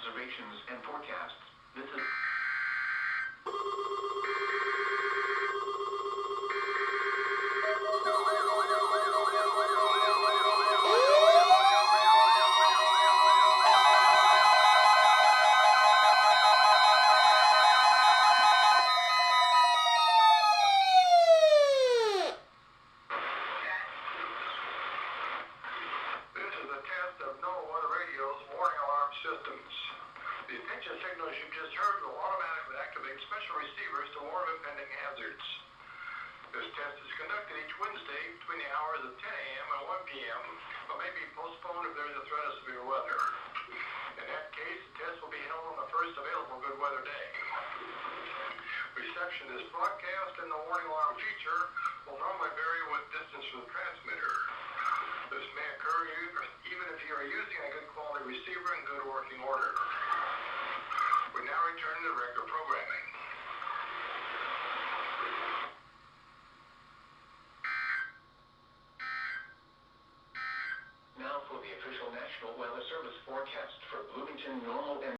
observations and forecasts. This is... Systems. The attention signals you just heard will automatically activate special receivers to warn of impending hazards. This test is conducted each Wednesday between the hours of 10 a.m. and 1 p.m., but may be postponed if there is a threat of severe weather. In that case, the test will be held on the first available good weather day. Reception of this broadcast and the warning alarm feature will normally vary with distance from the transmitter. This may occur even if you are using a good quality receiver in good working order. We now return to regular programming. Now for the official National Weather Service forecast for Bloomington, Normal, and